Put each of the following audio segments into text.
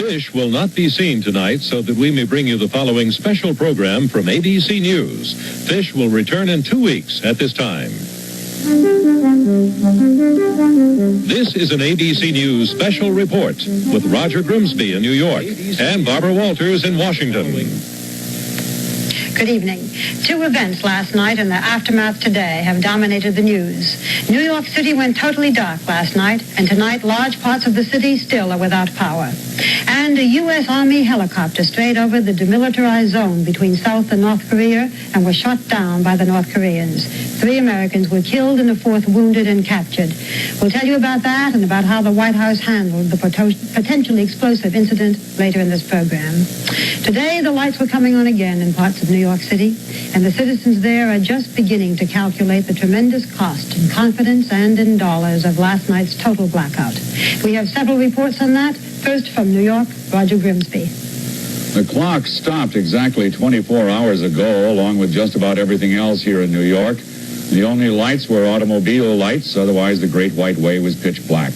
Fish will not be seen tonight, so that we may bring you the following special program from ABC News. Fish will return in 2 weeks at this time. This is an ABC News special report with Roger Grimsby in New York and Barbara Walters in Washington. Good evening. 2 events last night and the aftermath today have dominated the news. New York City went totally dark last night, and tonight large parts of the city still are without power. And a U.S. Army helicopter strayed over the demilitarized zone between South and North Korea and was shot down by the North Koreans. 3 Americans were killed and a 4th wounded and captured. We'll tell you about that and about how the White House handled the potentially explosive incident later in this program. Today, the lights were coming on again in parts of New York City, and the citizens there are just beginning to calculate the tremendous cost in confidence and in dollars of last night's total blackout. We have several reports on that. First from New York, Roger Grimsby. The clock stopped exactly 24 hours ago, along with just about everything else here in New York. The only lights were automobile lights, otherwise the Great White Way was pitch black.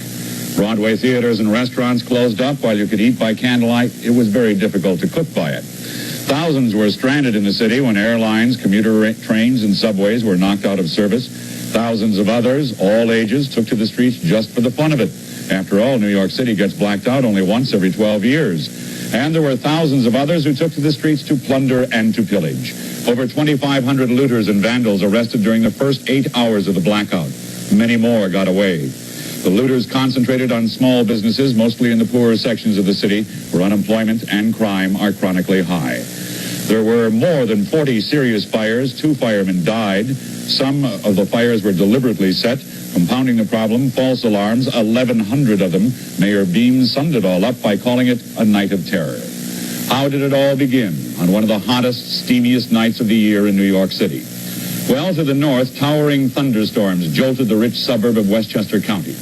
Broadway theaters and restaurants closed up while you could eat by candlelight. It was very difficult to cook by it. Thousands were stranded in the city when airlines, commuter trains, and subways were knocked out of service. Thousands of others, all ages, took to the streets just for the fun of it. After all, New York City gets blacked out only once every 12 years. And there were thousands of others who took to the streets to plunder and to pillage. Over 2,500 looters and vandals arrested during the first 8 hours of the blackout. Many more got away. The looters concentrated on small businesses, mostly in the poorer sections of the city, where unemployment and crime are chronically high. There were more than 40 serious fires. 2 firemen died. Some of the fires were deliberately set. Compounding the problem, false alarms, 1,100 of them. Mayor Beam summed it all up by calling it a night of terror. How did it all begin? On one of the hottest, steamiest nights of the year in New York City. Well, to the north, towering thunderstorms jolted the rich suburb of Westchester County.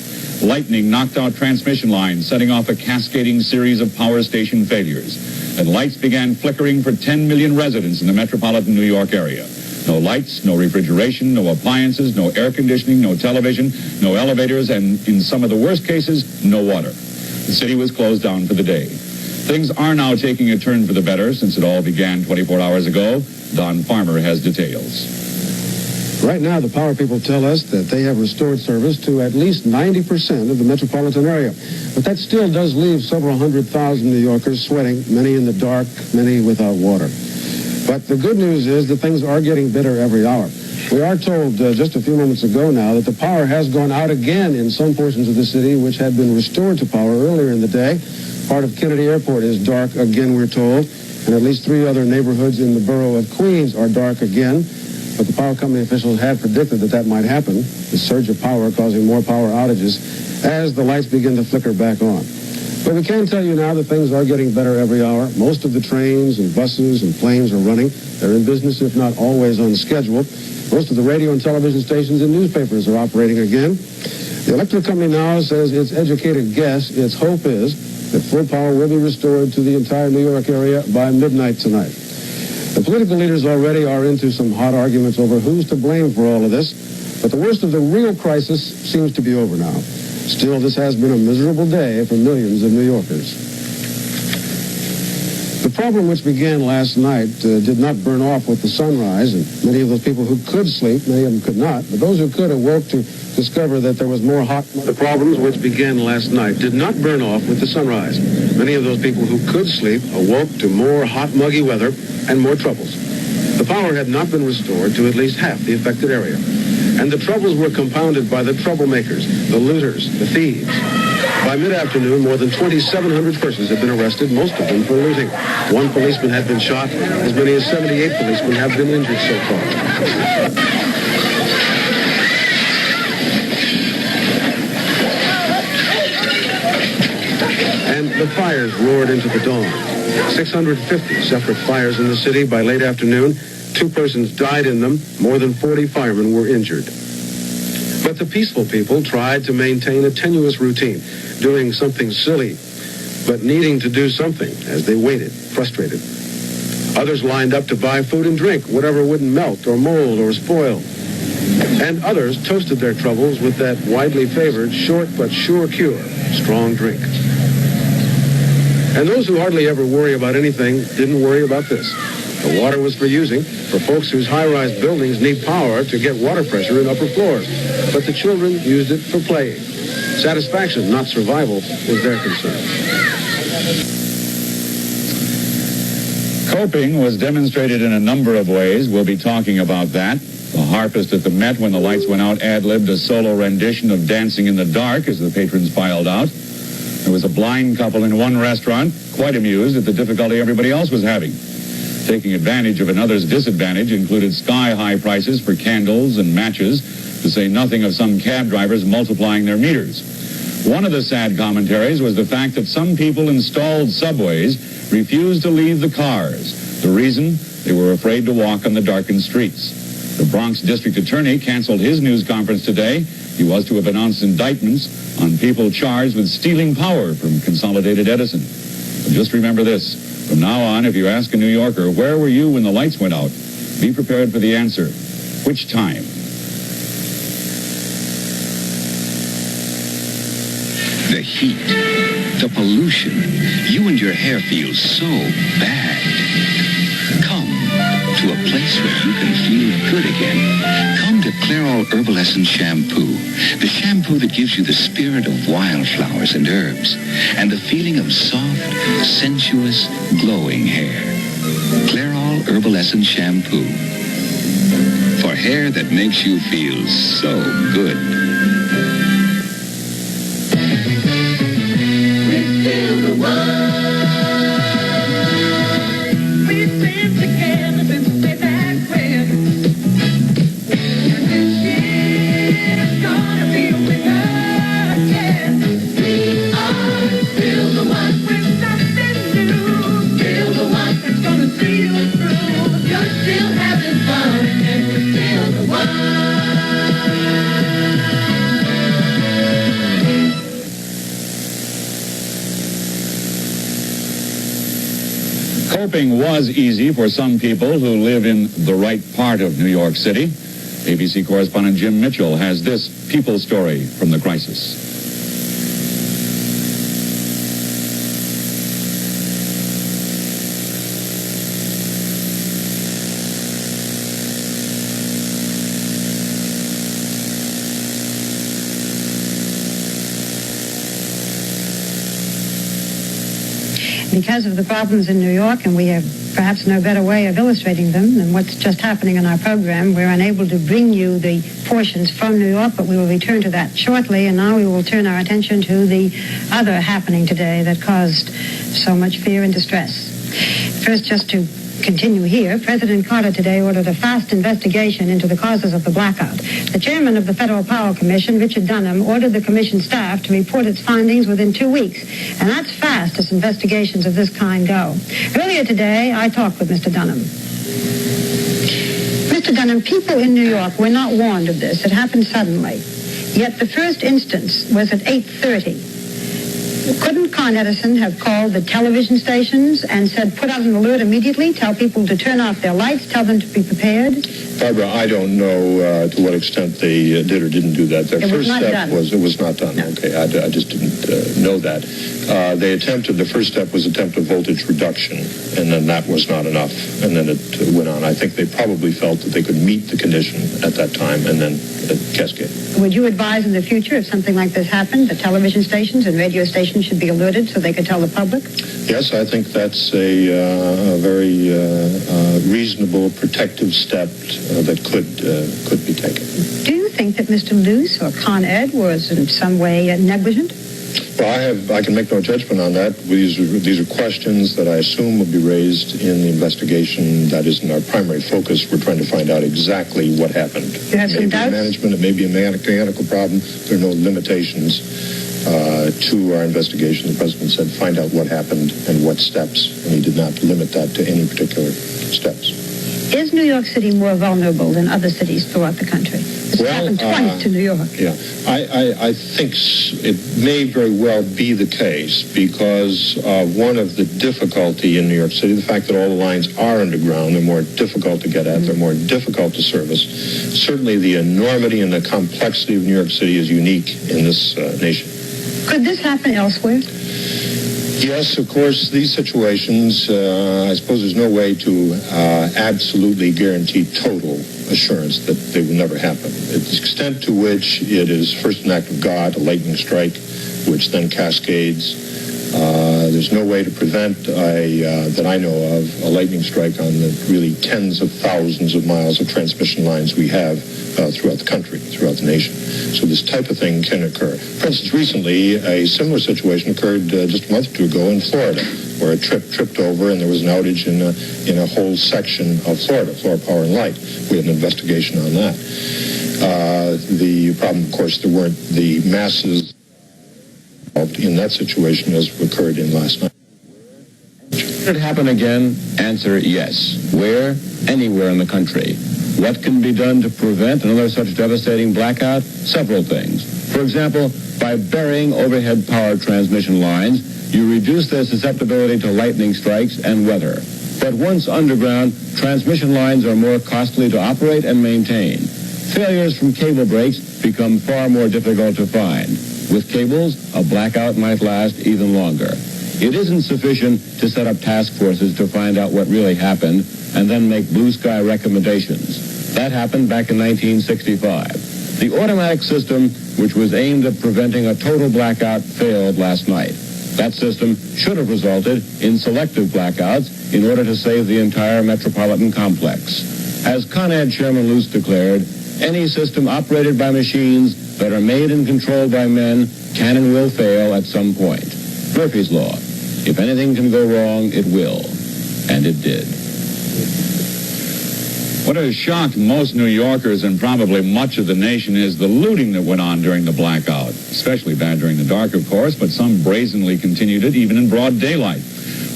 Lightning knocked out transmission lines, setting off a cascading series of power station failures. And lights began flickering for 10 million residents in the metropolitan New York area. No lights, no refrigeration, no appliances, no air conditioning, no television, no elevators, and in some of the worst cases, no water. The city was closed down for the day. Things are now taking a turn for the better since it all began 24 hours ago. Don Farmer has details. Right now, the power people tell us that they have restored service to at least 90% of the metropolitan area. But that still does leave several 100,000 New Yorkers sweating, many in the dark, many without water. But the good news is that things are getting better every hour. We are told just a few moments ago now that the power has gone out again in some portions of the city which had been restored to power earlier in the day. Part of Kennedy Airport is dark again, we're told, and at least 3 other neighborhoods in the borough of Queens are dark again. But the power company officials had predicted that might happen, the surge of power causing more power outages as the lights begin to flicker back on. But we can tell you now that things are getting better every hour. Most of the trains and buses and planes are running. They're in business, if not always on schedule. Most of the radio and television stations and newspapers are operating again. The electric company now says its educated guess, its hope is that full power will be restored to the entire New York area by midnight tonight. The political leaders already are into some hot arguments over who's to blame for all of this, but the worst of the real crisis seems to be over now. Still, this has been a miserable day for millions of New Yorkers. The problem which began last night did not burn off with the sunrise, and many of those people who could sleep, many of them could not, but those who could awoke to discover that there was more hot... The problems which began last night did not burn off with the sunrise. Many of those people who could sleep awoke to more hot, muggy weather and more troubles. The power had not been restored to at least half the affected area. And the troubles were compounded by the troublemakers, the looters, the thieves. By mid-afternoon, more than 2,700 persons had been arrested, most of them for looting. 1 policeman had been shot. As many as 78 policemen have been injured so far. And the fires roared into the dawn. 650 separate fires in the city by late afternoon. 2 persons died in them. More than 40 firemen were injured. But the peaceful people tried to maintain a tenuous routine, doing something silly, but needing to do something as they waited, frustrated. Others lined up to buy food and drink, whatever wouldn't melt or mold or spoil. And others toasted their troubles with that widely favored, short but sure cure, strong drink. And those who hardly ever worry about anything didn't worry about this. The water was for using for folks whose high-rise buildings need power to get water pressure in upper floors. But the children used it for playing. Satisfaction, not survival, was their concern. Coping was demonstrated in a number of ways. We'll be talking about that. The harpist at the Met, when the lights went out, ad-libbed a solo rendition of Dancing in the Dark as the patrons filed out. There was a blind couple in one restaurant, quite amused at the difficulty everybody else was having. Taking advantage of another's disadvantage included sky-high prices for candles and matches, to say nothing of some cab drivers multiplying their meters. One of the sad commentaries was the fact that some people in stalled subways refused to leave the cars. The reason? They were afraid to walk on the darkened streets. The Bronx district attorney canceled his news conference today. He was to have announced indictments on people charged with stealing power from Consolidated Edison. But just remember this. From now on, if you ask a New Yorker, where were you when the lights went out? Be prepared for the answer. Which time? The heat, the pollution. You and your hair feel so bad. Come to a place where you can feel good again. Come to Clairol Herbal Essence Shampoo. The shampoo that gives you the spirit of wildflowers and herbs and the feeling of soft, sensuous, glowing hair. Clairol Herbal Essence Shampoo. For hair that makes you feel so good. We're still the one. We've been together since way back when. And this year's gonna be a winner, yeah. We are still the one with something new. Still the one that's gonna see you through. You're still having fun, and we're still the one. Coping was easy for some people who live in the right part of New York City. ABC correspondent Jim Mitchell has this people story from the crisis. Because of the problems in New York, and we have perhaps no better way of illustrating them than what's just happening in our program, we're unable to bring you the portions from New York, but we will return to that shortly. And now we will turn our attention to the other happening today that caused so much fear and distress. First, just to continue here, President Carter today ordered a fast investigation into the causes of the blackout. The chairman of the Federal Power Commission, Richard Dunham, ordered the commission staff to report its findings within 2 weeks. And that's fast as investigations of this kind go. Earlier today, I talked with Mr. Dunham. Mr. Dunham, people in New York were not warned of this. It happened suddenly. Yet the first instance was at 8:30. Couldn't Con Edison have called the television stations and said, put out an alert immediately, tell people to turn off their lights, tell them to be prepared? Barbara, I don't know to what extent they did or didn't do that. Their first step was, it was not done. No. Okay, I just didn't know that. The first step was attempted voltage reduction, and then that was not enough, and then it went on. I think they probably felt that they could meet the condition at that time, and then cascade. Would you advise in the future, if something like this happened, that television stations and radio stations should be alerted so they could tell the public? Yes, I think that's a very reasonable protective step that could be taken. Do you think that Mr. Luce or Con Ed was in some way negligent? Well, I can make no judgment on that. These are questions that I assume will be raised in the investigation. That isn't our primary focus. We're trying to find out exactly what happened. You have some doubts? Management, it may be a mechanical problem. There are no limitations to our investigation. The president said, find out what happened and what steps, and he did not limit that to any particular steps. Is New York City more vulnerable than other cities throughout the country? It's happened twice to New York. Yeah, I think it may very well be the case because one of the difficulty in New York City, the fact that all the lines are underground, they're more difficult to get at, they're more difficult to service. Certainly the enormity and the complexity of New York City is unique in this nation. Could this happen elsewhere? Yes, of course, these situations, I suppose there's no way to absolutely guarantee total assurance that they will never happen. The extent to which it is first an act of God, a lightning strike, which then cascades. There's no way to prevent, that I know of, a lightning strike on the really tens of thousands of miles of transmission lines we have throughout the country, throughout the nation. So this type of thing can occur. For instance, recently, a similar situation occurred just a month or two ago in Florida, where a tripped over and there was an outage in a whole section of Florida Power and Light. We had an investigation on that. The problem, of course, there weren't the masses in that situation as occurred in last night. Should it happen again? Answer, yes. Where? Anywhere in the country. What can be done to prevent another such devastating blackout? Several things. For example, by burying overhead power transmission lines, you reduce their susceptibility to lightning strikes and weather. But once underground, transmission lines are more costly to operate and maintain. Failures from cable breaks become far more difficult to find. With cables, a blackout might last even longer. It isn't sufficient to set up task forces to find out what really happened and then make blue sky recommendations. That happened back in 1965. The automatic system, which was aimed at preventing a total blackout, failed last night. That system should have resulted in selective blackouts in order to save the entire metropolitan complex. As Con Ed Chairman Luce declared, any system operated by machines that are made and controlled by men can and will fail at some point. Murphy's Law. If anything can go wrong, it will. And it did. What has shocked most New Yorkers and probably much of the nation is the looting that went on during the blackout. Especially bad during the dark, of course, but some brazenly continued it even in broad daylight.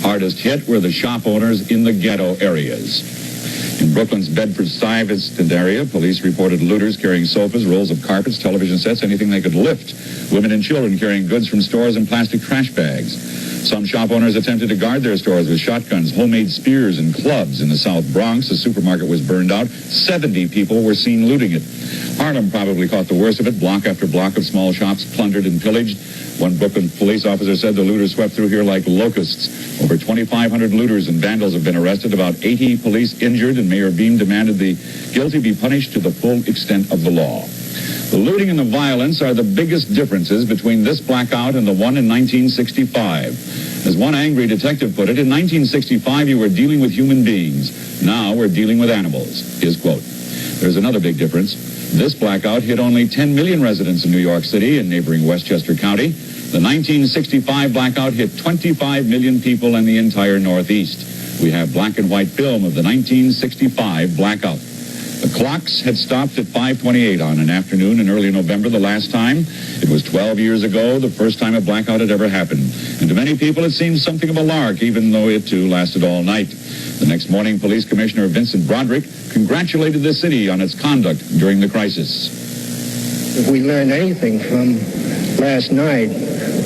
Hardest hit were the shop owners in the ghetto areas. In Brooklyn's Bedford-Stuyvesant area, police reported looters carrying sofas, rolls of carpets, television sets, anything they could lift. Women and children carrying goods from stores in plastic trash bags. Some shop owners attempted to guard their stores with shotguns, homemade spears, and clubs. In the South Bronx, a supermarket was burned out. 70 people were seen looting it. Harlem probably caught the worst of it. Block after block of small shops plundered and pillaged. One Brooklyn police officer said the looters swept through here like locusts. Over 2,500 looters and vandals have been arrested, about 80 police injured, and Mayor Beam demanded the guilty be punished to the full extent of the law. The looting and the violence are the biggest differences between this blackout and the one in 1965. As one angry detective put it, in 1965 you were dealing with human beings. Now we're dealing with animals. His quote. There's another big difference. This blackout hit only 10 million residents in New York City and neighboring Westchester County. The 1965 blackout hit 25 million people in the entire Northeast. We have black and white film of the 1965 blackout. The clocks had stopped at 5:28 on an afternoon in early November the last time. It was 12 years ago, the first time a blackout had ever happened. And to many people, it seemed something of a lark, even though it, too, lasted all night. The next morning, Police Commissioner Vincent Broderick congratulated the city on its conduct during the crisis. If we learned anything from last night,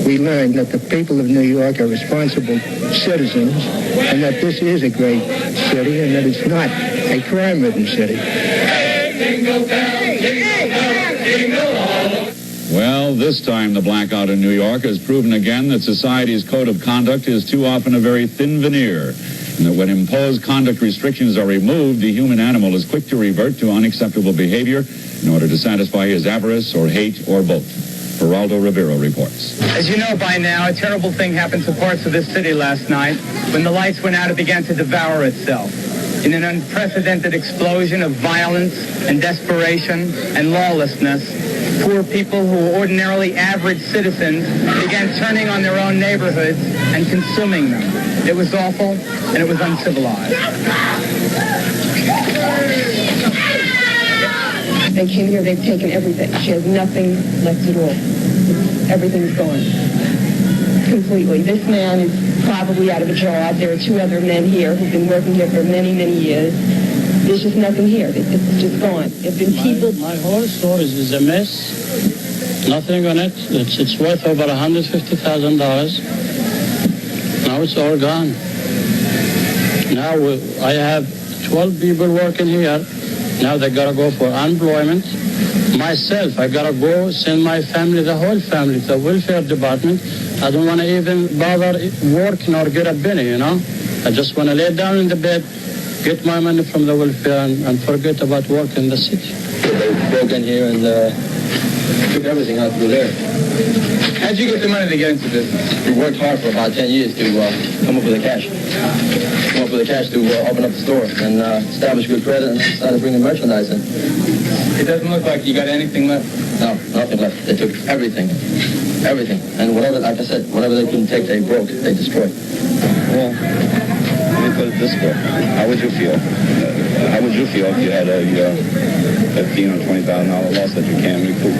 we learned that the people of New York are responsible citizens and that this is a great city and that it's not a crime-ridden city. Well, this time the blackout in New York has proven again that society's code of conduct is too often a very thin veneer, and that when imposed conduct restrictions are removed, the human animal is quick to revert to unacceptable behavior in order to satisfy his avarice or hate or both. Geraldo Rivera reports. As you know by now, a terrible thing happened to parts of this city last night. When the lights went out, it began to devour itself. In an unprecedented explosion of violence and desperation and lawlessness, poor people who were ordinarily average citizens began turning on their own neighborhoods and consuming them. It was awful and it was uncivilized. They came here, they've taken everything. She has nothing left at all. Everything's gone. Completely. This man is probably out of a job. There are two other men here who've been working here for many, many years. There's just nothing here. It's just gone. There have been people... My whole store is a mess. Nothing on it. It's worth over $150,000. Now it's all gone. Now I have 12 people working here. Now they gotta go for unemployment. Myself, I gotta go send my family, the whole family, to the welfare department I don't want to even bother working or get a penny, you know. I just want to lay down in the bed, get my money from the welfare, and forget about work in the city. They broke in here and took everything out through there. How'd you get the money to get into business? We worked hard for about 10 years to come up with the cash. Come up with the cash to open up the store and establish good credit and started bringing merchandise in. It doesn't look like you got anything left. No, nothing left. They took everything. Everything. And whatever, like I said, whatever they couldn't take, they broke. They destroyed. Well, let me put it this way. How would you feel? How would you feel if you had a $15,000 or $20,000 loss that you can't recoup?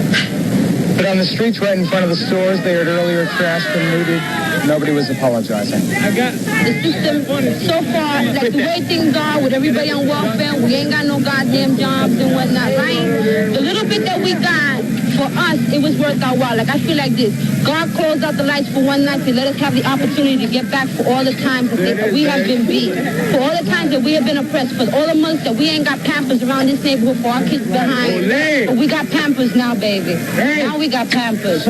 But on the streets right in front of the stores they had earlier trashed and looted, nobody was apologizing. The system, so far, like the way things are with everybody on welfare, we ain't got no goddamn jobs and whatnot, right? The little bit that we got, for us, it was worth our while. Like, I feel like this. God closed out the lights for one night to let us have the opportunity to get back for all the times that we have been beat, for all the times that we have been oppressed, for all the months that we ain't got Pampers around this neighborhood for our kids behind. But we got Pampers now, baby. Now we got Pampers.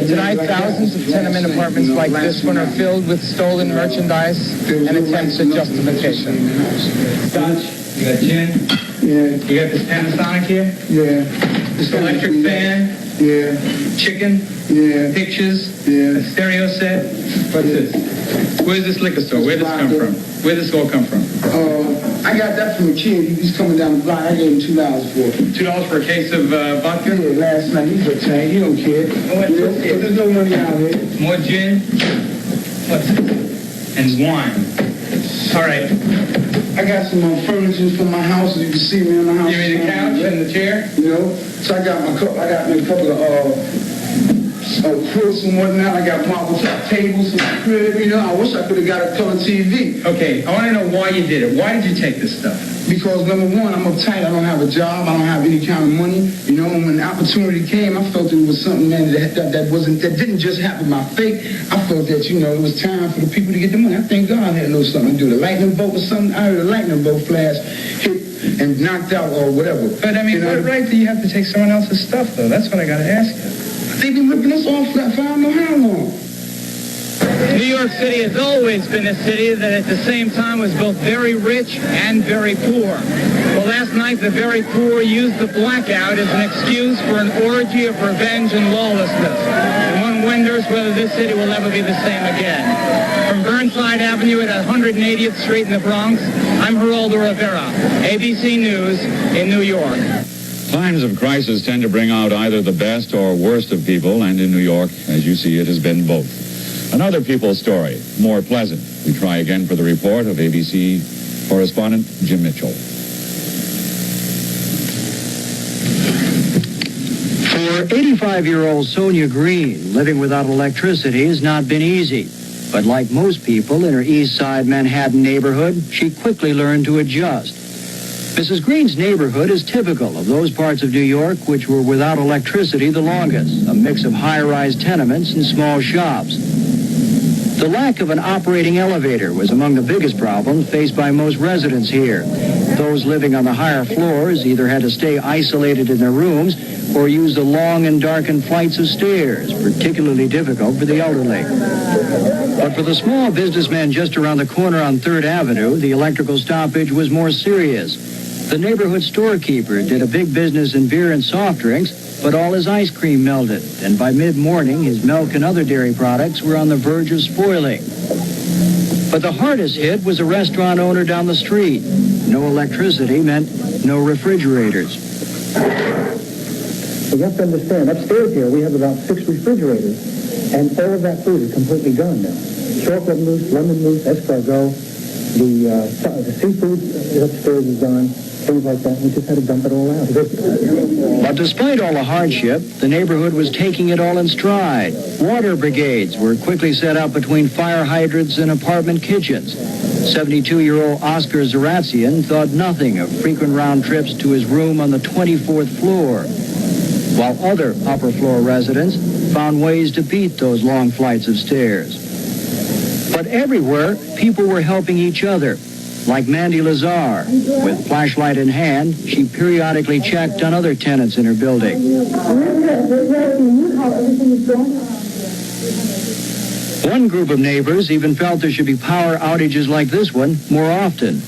Tonight, thousands of tenement apartments like this one are filled with stolen merchandise and attempts at justification. Scotch, you got gin? Yeah. You got this Panasonic here? Yeah. This electric fan? Yeah. Chicken? Yeah. Pictures? Yeah. A stereo set? What's this? Where's this liquor store? Where'd this come from? Where'd this all come from? I got that from a kid. He's coming down the block. I gave him $2 for it. $2 for a case of vodka? Yeah, last night. He's a tank. He don't care. But there's no money out here. More gin? What's this? And wine. All right. I got some furniture from my house. As you can see me in my house. You mean the couch and the chair? You know. So I got me a couple of quilts and whatnot. I got marble top tables and crib. You know. I wish I could have got a color TV. Okay. I want to know why you did it. Why did you take this stuff? Because number one, I'm uptight. I don't have a job. I don't have any kind of money. You know, and when the opportunity came, I felt it was something, man, that didn't just happen by fate. I felt that, you know, it was time for the people to get the money. I think God had a little something to do. The lightning bolt was something. I heard a lightning bolt flash hit and knocked out or whatever. But I mean, what right do you have to take someone else's stuff, though? That's what I got to ask you. They've been ripping us off for I don't know how long. New York City has always been a city that at the same time was both very rich and very poor. Well, last night the very poor used the blackout as an excuse for an orgy of revenge and lawlessness. And one wonders whether this city will ever be the same again. From Burnside Avenue at 180th Street in the Bronx, I'm Geraldo Rivera, ABC News in New York. Times of crisis tend to bring out either the best or worst of people, and in New York, as you see, it has been both. Another people's story, more pleasant. We try again for the report of ABC correspondent Jim Mitchell. For 85-year-old Sonia Green, living without electricity has not been easy. But like most people in her East Side Manhattan neighborhood, she quickly learned to adjust. Mrs. Green's neighborhood is typical of those parts of New York which were without electricity the longest, a mix of high-rise tenements and small shops. The lack of an operating elevator was among the biggest problems faced by most residents here. Those living on the higher floors either had to stay isolated in their rooms or use the long and darkened flights of stairs, particularly difficult for the elderly. But for the small businessmen just around the corner on 3rd Avenue, the electrical stoppage was more serious. The neighborhood storekeeper did a big business in beer and soft drinks, but all his ice cream melted, and by mid-morning, his milk and other dairy products were on the verge of spoiling. But the hardest hit was a restaurant owner down the street. No electricity meant no refrigerators. You have to understand, upstairs here, we have about 6 refrigerators, and all of that food is completely gone now. Chocolate mousse, lemon mousse, escargot, the seafood upstairs is gone. Things like that. We just had to dump it all out. But despite all the hardship, the neighborhood was taking it all in stride. Water brigades were quickly set up between fire hydrants and apartment kitchens. 72-year-old Oscar Zaratsian thought nothing of frequent round trips to his room on the 24th floor, while other upper floor residents found ways to beat those long flights of stairs. But everywhere, people were helping each other. Like Mandy Lazar, with flashlight in hand, she periodically checked on other tenants in her building. One group of neighbors even felt there should be power outages like this one more often.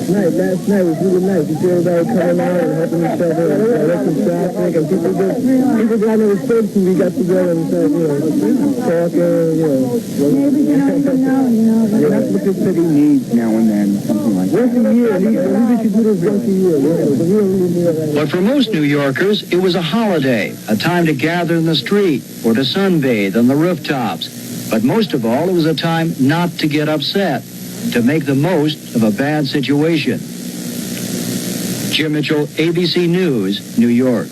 Last night was really nice. You see everybody coming out and helping each other and directing traffic, and people that I never spoke to, we got together and started, talking, That's what the city needs now and then, something like that. Once a year, maybe we should do this once a year. But for most New Yorkers, it was a holiday, a time to gather in the street or to sunbathe on the rooftops. But most of all, it was a time not to get upset, to make the most of a bad situation. Jim Mitchell, ABC News, New York.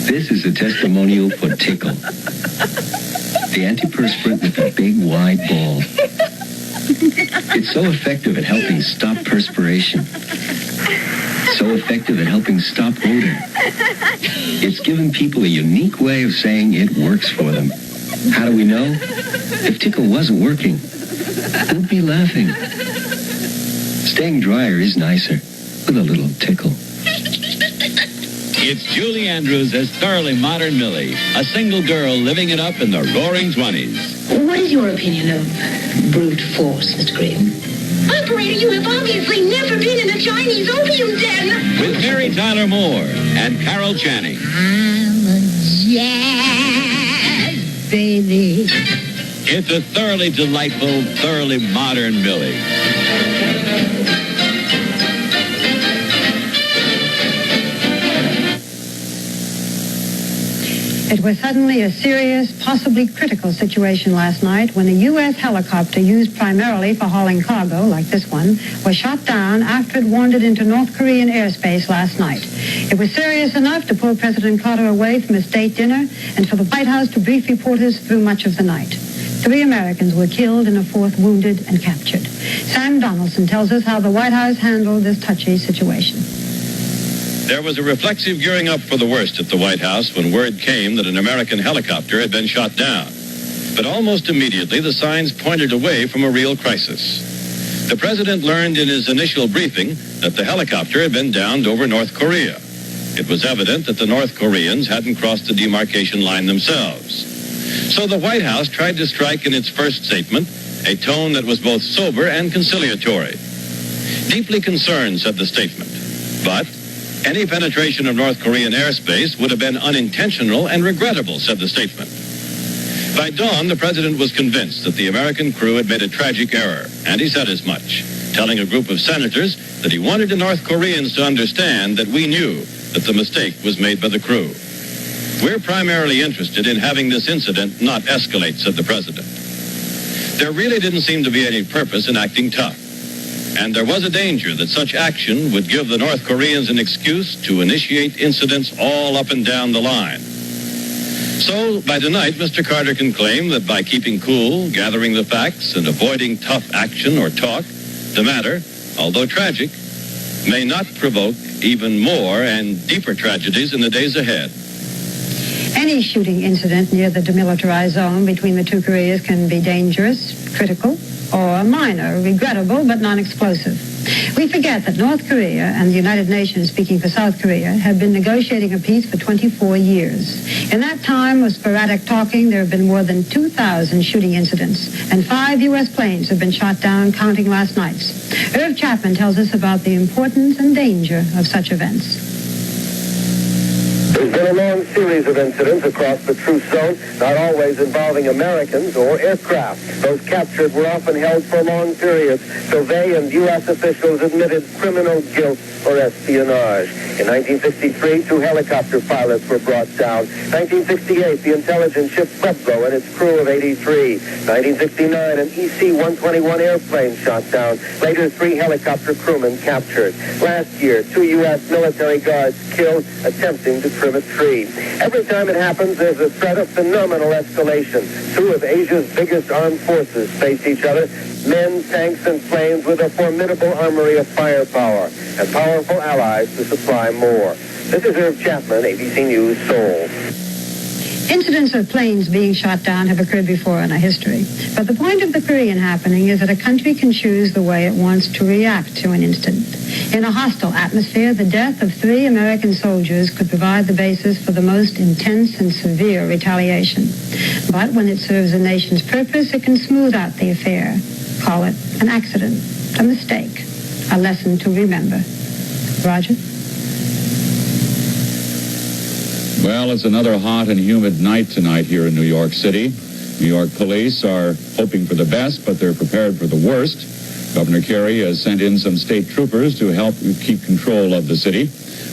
This is a testimonial for Tickle, the antiperspirant with a big wide ball. It's so effective at helping stop perspiration. So effective at helping stop odor. It's given people a unique way of saying it works for them. How do we know? If Tickle wasn't working, who'd be laughing? Staying drier is nicer with a little tickle. It's Julie Andrews as thoroughly modern Millie, a single girl living it up in the roaring 20s. What is your opinion of brute force, Mr. Graham? Operator, you have obviously never been in a Chinese opium den. With Mary Tyler Moore and Carol Channing. I'm a jazz baby. It's a thoroughly delightful, thoroughly modern Millie. It was suddenly a serious, possibly critical situation last night when a U.S. helicopter used primarily for hauling cargo, like this one, was shot down after it wandered into North Korean airspace last night. It was serious enough to pull President Carter away from his state dinner and for the White House to brief reporters through much of the night. 3 Americans were killed and a 4th wounded and captured. Sam Donaldson tells us how the White House handled this touchy situation. There was a reflexive gearing up for the worst at the White House when word came that an American helicopter had been shot down. But almost immediately, the signs pointed away from a real crisis. The president learned in his initial briefing that the helicopter had been downed over North Korea. It was evident that the North Koreans hadn't crossed the demarcation line themselves. So the White House tried to strike in its first statement a tone that was both sober and conciliatory. Deeply concerned, said the statement, but any penetration of North Korean airspace would have been unintentional and regrettable, said the statement. By dawn, the president was convinced that the American crew had made a tragic error, and he said as much, telling a group of senators that he wanted the North Koreans to understand that we knew that the mistake was made by the crew. We're primarily interested in having this incident not escalate, said the president. There really didn't seem to be any purpose in acting tough. And there was a danger that such action would give the North Koreans an excuse to initiate incidents all up and down the line. So, by tonight, Mr. Carter can claim that by keeping cool, gathering the facts, and avoiding tough action or talk, the matter, although tragic, may not provoke even more and deeper tragedies in the days ahead. Any shooting incident near the demilitarized zone between the 2 Koreas can be dangerous, critical, or minor, regrettable, but non-explosive. We forget that North Korea and the United Nations, speaking for South Korea, have been negotiating a peace for 24 years. In that time of sporadic talking, there have been more than 2,000 shooting incidents, and 5 U.S. planes have been shot down, counting last night's. Irv Chapman tells us about the importance and danger of such events. There's been a long series of incidents across the truce zone, not always involving Americans or aircraft. Those captured were often held for long periods, so they and U.S. officials admitted criminal guilt or espionage. In 1963, 2 helicopter pilots were brought down. 1968, the intelligence ship Pueblo and its crew of 83. 1969, an EC-121 airplane shot down. Later, 3 helicopter crewmen captured. Last year, 2 U.S. military guards killed attempting to trim a tree. Every time it happens, there's a threat of phenomenal escalation. 2 of Asia's biggest armed forces face each other, men, tanks, and planes with a formidable armory of firepower and powerful allies to supply more. This is Irv Chapman, ABC News, Seoul. Incidents of planes being shot down have occurred before in our history. But the point of the Korean happening is that a country can choose the way it wants to react to an incident. In a hostile atmosphere, the death of 3 American soldiers could provide the basis for the most intense and severe retaliation. But when it serves a nation's purpose, it can smooth out the affair. Call it an accident, a mistake, a lesson to remember. Roger? Well, it's another hot and humid night tonight here in New York City. New York police are hoping for the best, but they're prepared for the worst. Governor Carey has sent in some state troopers to help keep control of the city.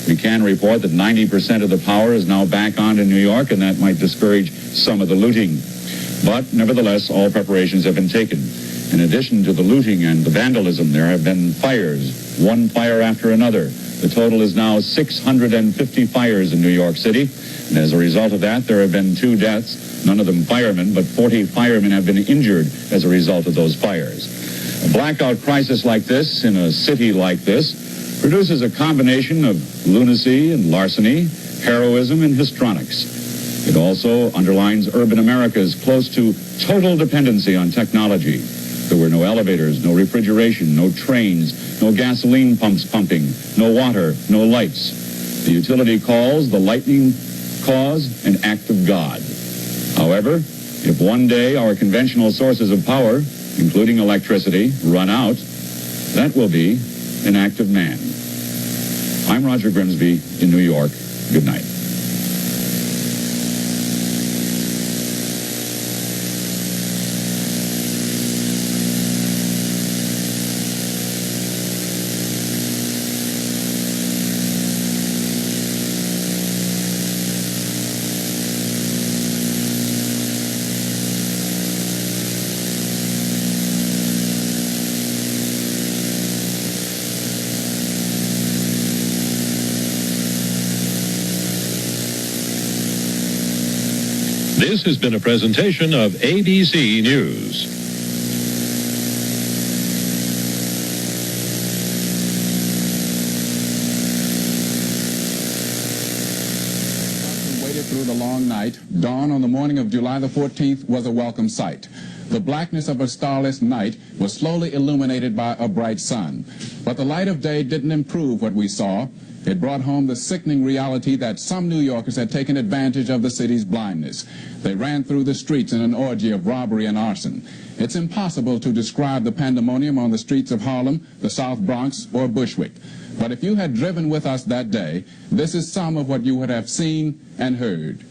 We can report that 90% of the power is now back on in New York, and that might discourage some of the looting. But nevertheless, all preparations have been taken. In addition to the looting and the vandalism, there have been fires, one fire after another. The total is now 650 fires in New York City. And as a result of that, there have been 2 deaths, none of them firemen, but 40 firemen have been injured as a result of those fires. A blackout crisis like this in a city like this produces a combination of lunacy and larceny, heroism and histrionics. It also underlines urban America's close to total dependency on technology. There were no elevators, no refrigeration, no trains, no gasoline pumps pumping, no water, no lights. The utility calls the lightning cause an act of God. However, if one day our conventional sources of power, including electricity, run out, that will be an act of man. I'm Roger Grimsby in New York. Good night. This has been a presentation of ABC News. Waited through the long night. Dawn on the morning of July the 14th was a welcome sight. The blackness of a starless night was slowly illuminated by a bright sun. But the light of day didn't improve what we saw. It brought home the sickening reality that some New Yorkers had taken advantage of the city's blindness. They ran through the streets in an orgy of robbery and arson. It's impossible to describe the pandemonium on the streets of Harlem, the South Bronx, or Bushwick. But if you had driven with us that day, this is some of what you would have seen and heard.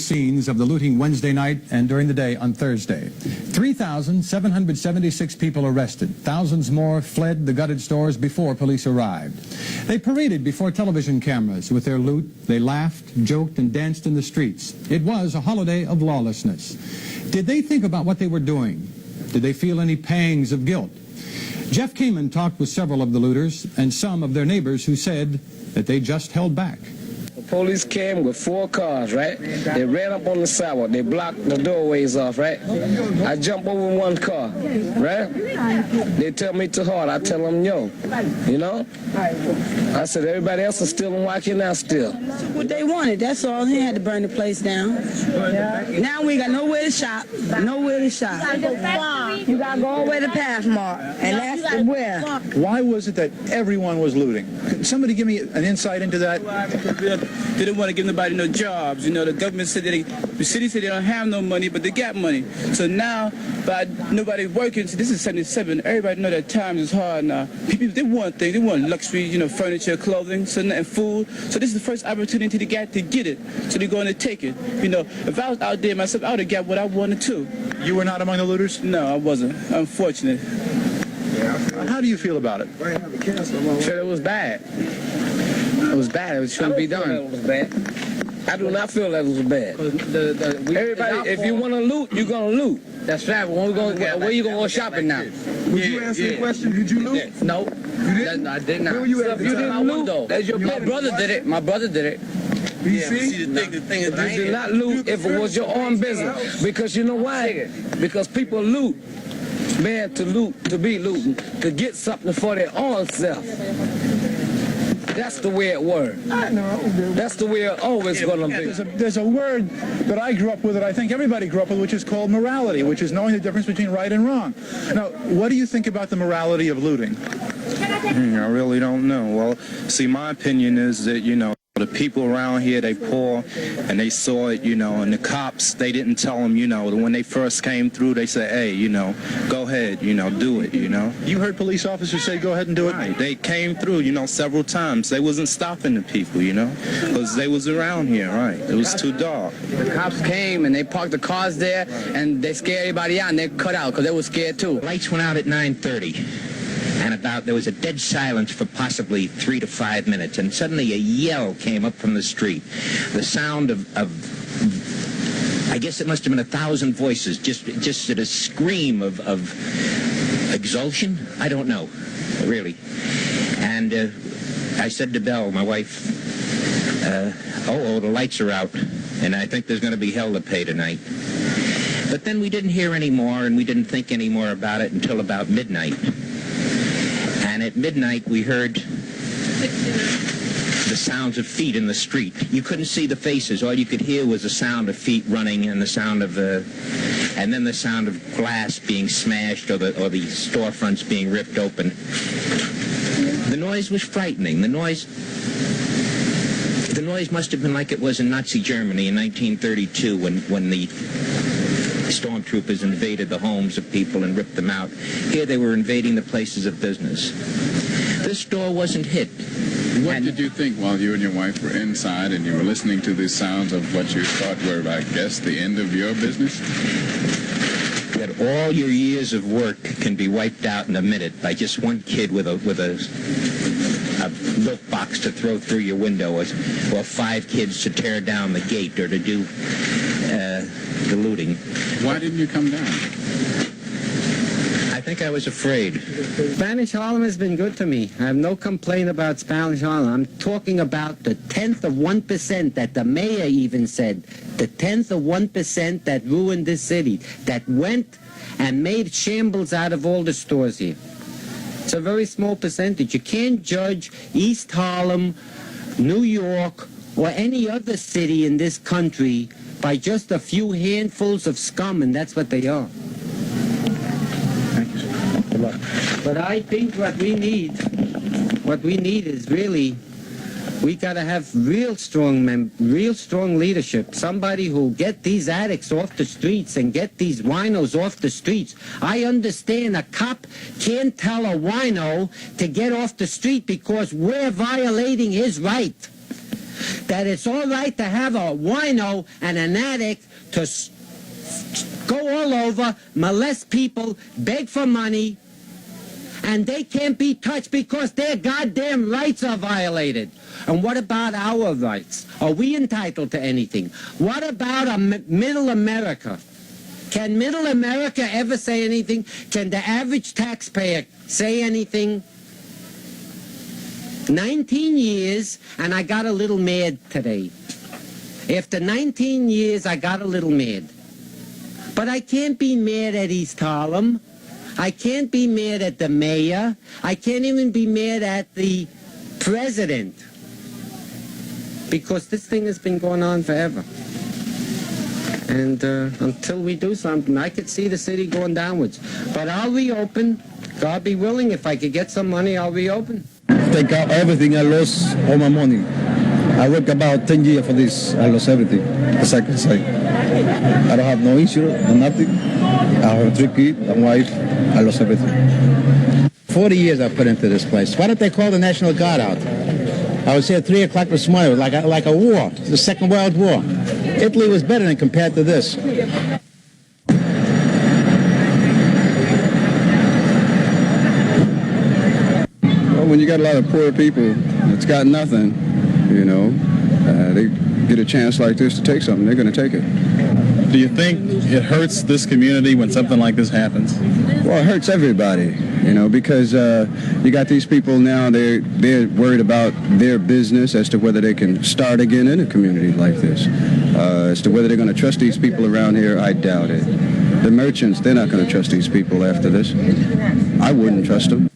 scenes of the looting Wednesday night and during the day on Thursday. 3,776 people arrested. Thousands more fled the gutted stores before police arrived. They paraded before television cameras with their loot. They laughed, joked, and danced in the streets. It was a holiday of lawlessness. Did they think about what they were doing? Did they feel any pangs of guilt? Jeff Kamen talked with several of the looters and some of their neighbors who said that they just held back. The police came with 4 cars, right? They ran up on the sidewalk. They blocked the doorways off, right? I jump over 1 car, right? They tell me too hard. I tell them, yo, you know? I said, everybody else is still in Waukee now still. What they wanted, that's all. They had to burn the place down. Now we got nowhere to shop. Nowhere to shop. You got to go all the way to Pathmark, and that's the where. Why was it that everyone was looting? Can somebody give me an insight into that? They didn't want to give nobody no jobs. You know, the government said the city said they don't have no money, but they got money. So now, by nobody working, so this is 77. Everybody know that times is hard now. People, they want things. They want luxury, you know, furniture, clothing, and food. So this is the first opportunity they got to get it. So they're going to take it. You know, if I was out there myself, I would have got what I wanted too. You were not among the looters? No, I wasn't. Unfortunate. How do you feel about it? Sure, it was bad. It was bad. It shouldn't be done. It was bad. I do not feel that it was bad. Everybody, if you want to loot, you're going to loot. That's right. Where you going to go shopping now? Would you answer the question? Did you loot? No. You didn't? I did not. Where were you at? You didn't loot, though. My brother did it. My brother did it. You see? The thing is, you did not loot if it was your own business. Because you know why? Because people loot. Man, to loot, to be looting, to get something for their own self. That's the way it works. I know. That's the way it always going to be. There's a word that I grew up with that I think everybody grew up with, which is called morality, which is knowing the difference between right and wrong. Now, what do you think about the morality of looting? I really don't know. Well, see, my opinion is that, you know, the people around here, they poor, and they saw it, you know, and the cops, they didn't tell them, you know, when they first came through, they said, hey, you know, go ahead, you know, do it, you know. You heard police officers say, go ahead and do it? Right. They came through, you know, several times. They wasn't stopping the people, you know, because they was around here, right? It was too dark. The cops came, and they parked the cars there, and they scared everybody out, and they cut out, because they were scared, too. Lights went out at 9:30. And there was a dead silence for possibly 3 to 5 minutes, and suddenly a yell came up from the street. The sound of I guess it must have been 1,000 voices, just at a scream of exulsion. I don't know, really. And I said to Belle, my wife, the lights are out, and I think there's going to be hell to pay tonight. But then we didn't hear any more, and we didn't think any more about it until about midnight. And at midnight, we heard the sounds of feet in the street. You couldn't see the faces. All you could hear was the sound of feet running and the sound of, and then the sound of glass being smashed or the storefronts being ripped open. The noise was frightening. The noise must have been like it was in Nazi Germany in 1932 when the stormtroopers invaded the homes of people and ripped them out. Here they were invading the places of business. This store wasn't hit. What did you think while you and your wife were inside and you were listening to the sounds of what you thought were, I guess, the end of your business? That all your years of work can be wiped out in a minute by just one kid with a milk box to throw through your window, or 5 kids to tear down the gate or to do the looting. Why didn't you come down? I think I was afraid. Spanish Harlem has been good to me. I have no complaint about Spanish Harlem. I'm talking about the 10th of 1% that the mayor even said. The 10th of 1% that ruined this city. That went and made shambles out of all the stores here. It's a very small percentage. You can't judge East Harlem, New York, or any other city in this country by just a few handfuls of scum, and that's what they are. Thank you. Good luck. But I think what we need is really, we got to have real strong leadership. Somebody who'll get these addicts off the streets and get these winos off the streets. I understand a cop can't tell a wino to get off the street because we're violating his right. that it's all right to have a wino and an addict to go all over, molest people, beg for money, and they can't be touched because their goddamn rights are violated. And what about our rights? Are we entitled to anything? What about Middle America? Can Middle America ever say anything? Can the average taxpayer say anything? 19 years, and I got a little mad today. After 19 years, I got a little mad. But I can't be mad at East Harlem. I can't be mad at the mayor. I can't even be mad at the president. Because this thing has been going on forever. And until we do something, I could see the city going downwards. But I'll reopen. God be willing, if I could get some money, I'll reopen. Take out everything. I lost all my money. I worked about 10 years for this. I lost everything, as I can say. I don't have no insurance, no nothing. I have 3 kids, a wife. I lost everything. 40 years I put into this place. Why don't they call the National Guard out? I was here at 3 o'clock this morning. It was like a war, the Second World War. Italy was better than compared to this. Well, when you got a lot of poor people that's got nothing, you know, they get a chance like this to take something, they're going to take it. Do you think it hurts this community when something like this happens? Well, it hurts everybody, you know, because you got these people now, they're worried about their business as to whether they can start again in a community like this. As to whether they're going to trust these people around here, I doubt it. The merchants, they're not going to trust these people after this. I wouldn't trust them.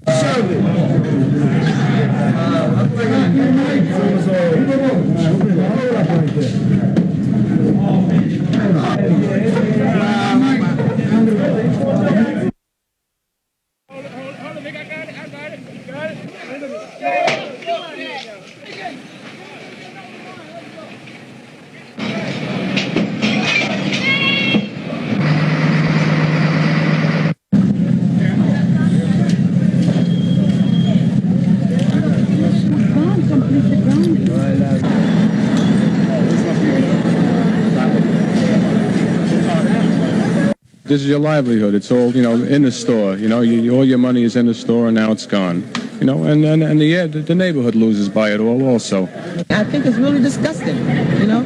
This is your livelihood. It's all, you know, in the store. You know, all your money is in the store, and now it's gone. You know, and the neighborhood loses by it all also. I think it's really disgusting, you know.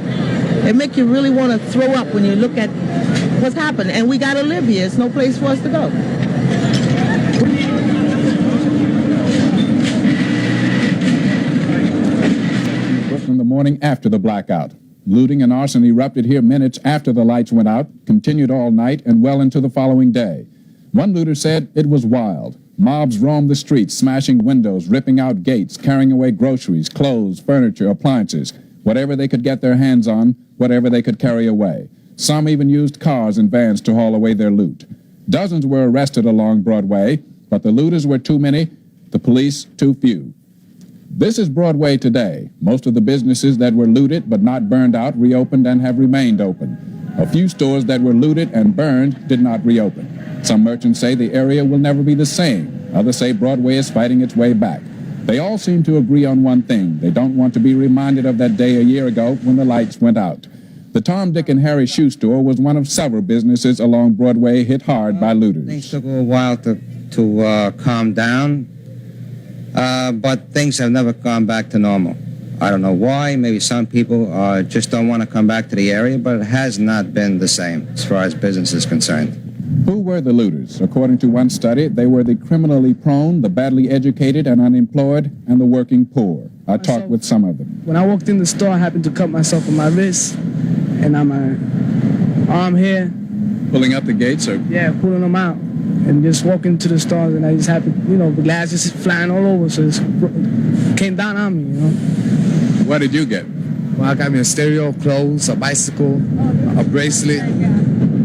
It makes you really want to throw up when you look at what's happened. And we got to live here. It's no place for us to go. In the morning after the blackout. Looting and arson erupted here minutes after the lights went out, continued all night and well into the following day. One looter said it was wild. Mobs roamed the streets, smashing windows, ripping out gates, carrying away groceries, clothes, furniture, appliances, whatever they could get their hands on, whatever they could carry away. Some even used cars and vans to haul away their loot. Dozens were arrested along Broadway, but the looters were too many, the police too few. This is Broadway today. Most of the businesses that were looted but not burned out reopened and have remained open. A few stores that were looted and burned did not reopen. Some merchants say the area will never be the same. Others say Broadway is fighting its way back. They all seem to agree on one thing. They don't want to be reminded of that day a year ago when the lights went out. The Tom, Dick, and Harry shoe store was one of several businesses along Broadway hit hard by looters. Things took a while to calm down. But things have never gone back to normal. I don't know why. Maybe some people just don't want to come back to the area, but it has not been the same as far as business is concerned. Who were the looters? According to one study, they were the criminally prone, the badly educated and unemployed, and the working poor. I talked with some of them. When I walked in the store, I happened to cut myself on my wrist and on my arm here. Pulling up the gates? Or? Yeah, pulling them out. And just walking to the stores, and I just happened, you know, the glass just flying all over, so it came down on me, you know. What did you get? Well, I got me a stereo, clothes, a bicycle, a bracelet.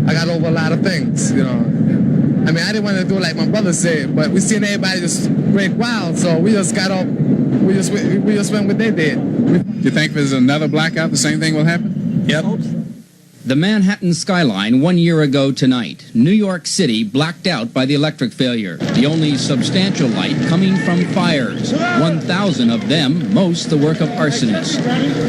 I got over a lot of things, you know. I mean, I didn't want to do it like my brother said, but we seen everybody just break wild, so we just got up, we just went what they did. Do you think if there's another blackout, the same thing will happen? Yep. The Manhattan skyline 1 year ago tonight. New York City blacked out by the electric failure. The only substantial light coming from fires. 1,000 of them, most the work of arsonists.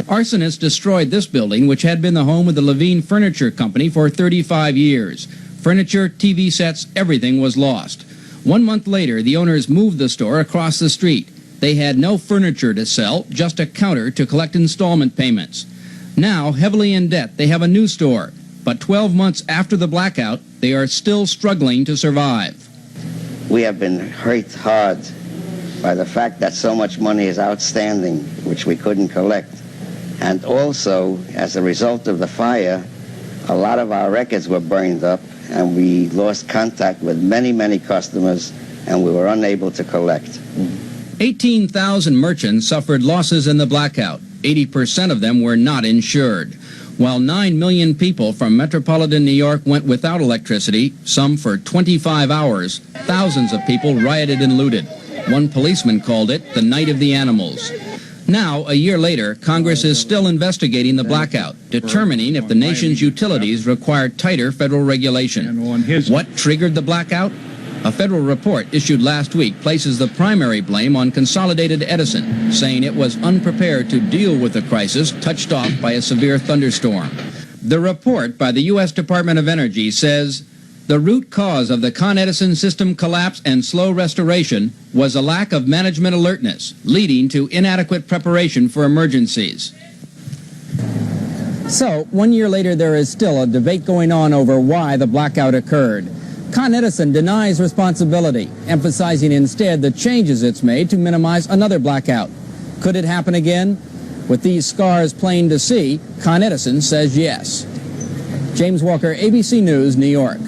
Arsonists destroyed this building, which had been the home of the Levine Furniture Company for 35 years. Furniture, TV sets, everything was lost. 1 month later, the owners moved the store across the street. They had no furniture to sell, just a counter to collect installment payments. Now, heavily in debt, they have a new store. But 12 months after the blackout, they are still struggling to survive. We have been hurt hard by the fact that so much money is outstanding, which we couldn't collect. And also, as a result of the fire, a lot of our records were burned up, and we lost contact with many, many customers, and we were unable to collect. 18,000 merchants suffered losses in the blackout. 80% of them were not insured. While 9 million people from metropolitan New York went without electricity, some for 25 hours, thousands of people rioted and looted. One policeman called it the Night of the Animals. Now, a year later, Congress is still investigating the blackout, determining if the nation's utilities require tighter federal regulation. What triggered the blackout? A federal report issued last week places the primary blame on Consolidated Edison, saying it was unprepared to deal with the crisis touched off by a severe thunderstorm. The report by the U.S. Department of Energy says the root cause of the Con Edison system collapse and slow restoration was a lack of management alertness, leading to inadequate preparation for emergencies. So, 1 year later, there is still a debate going on over why the blackout occurred. Con Edison denies responsibility, emphasizing instead the changes it's made to minimize another blackout. Could it happen again? With these scars plain to see, Con Edison says yes. James Walker, ABC News, New York.